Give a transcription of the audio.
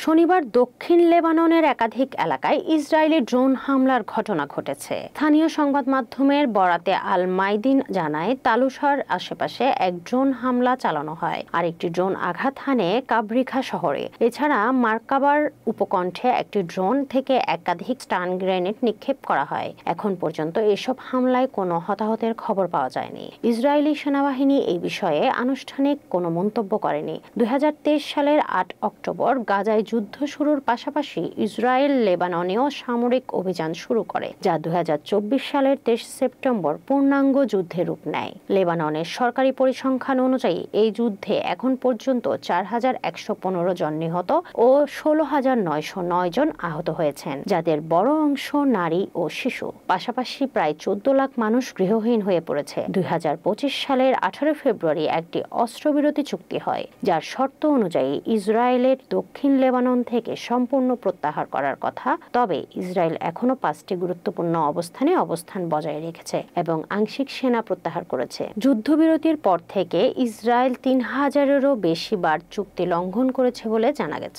শনিবার দক্ষিণ লেবাননের একাধিক এলাকায় ইসরায়েলি ড্রোন হামলার ঘটনা ঘটেছে। স্থানীয় সংবাদ মাধ্যমের বরাতে আল মাইদিন জানায়, তালুসার আশেপাশে এক ড্রোন হামলা চালানো হয়, আরেকটি ড্রোন আঘাত হানে কাবরিখা শহরে। এছাড়া মার্কাবার উপকণ্ঠে একটি ড্রোন থেকে একাধিক স্টান গ্রেনেড নিক্ষেপ করা হয়। এখন পর্যন্ত এসব হামলায় কোনো হতাহতের খবর পাওয়া যায়নি। ইসরায়েলি সেনাবাহিনী এই বিষয়ে আনুষ্ঠানিক কোনো মন্তব্য করেনি। 2023 সালের 8 অক্টোবর গাজায় যুদ্ধ শুরুর পাশাপাশি ইসরায়েল লেবাননেও সামরিক অভিযান শুরু করে, যা 2024 সালের 23 সেপ্টেম্বর পূর্ণাঙ্গ যুদ্ধে রূপ নেয়। লেবাননের সরকারি পরিসংখ্যান অনুযায়ী এই যুদ্ধে এখন পর্যন্ত 4115 জন নিহত ও 16909 জন আহত হয়েছেন, যাদের বড় অংশ নারী ও শিশু। পাশাপাশি প্রায় 14 লাখ মানুষ গৃহহীন হয়ে পড়েছে। 2025 সালের 18 ফেব্রুয়ারি একটি অস্ত্রবিরতি চুক্তি হয়, যার শর্ত অনুযায়ী ইসরায়েলের দক্ষিণ লেবানন থেকে সম্পূর্ণ প্রত্যাহার করার কথা। তবে ইসরায়েল এখনো 5টি গুরুত্বপূর্ণ অবস্থান বজায় রেখেছে এবং আংশিক সেনা প্রত্যাহার করেছে। যুদ্ধবিরতির পর থেকে ইসরায়েল 3000-এরও বেশি বার চুক্তি লঙ্ঘন করেছে বলে জানা গেছে।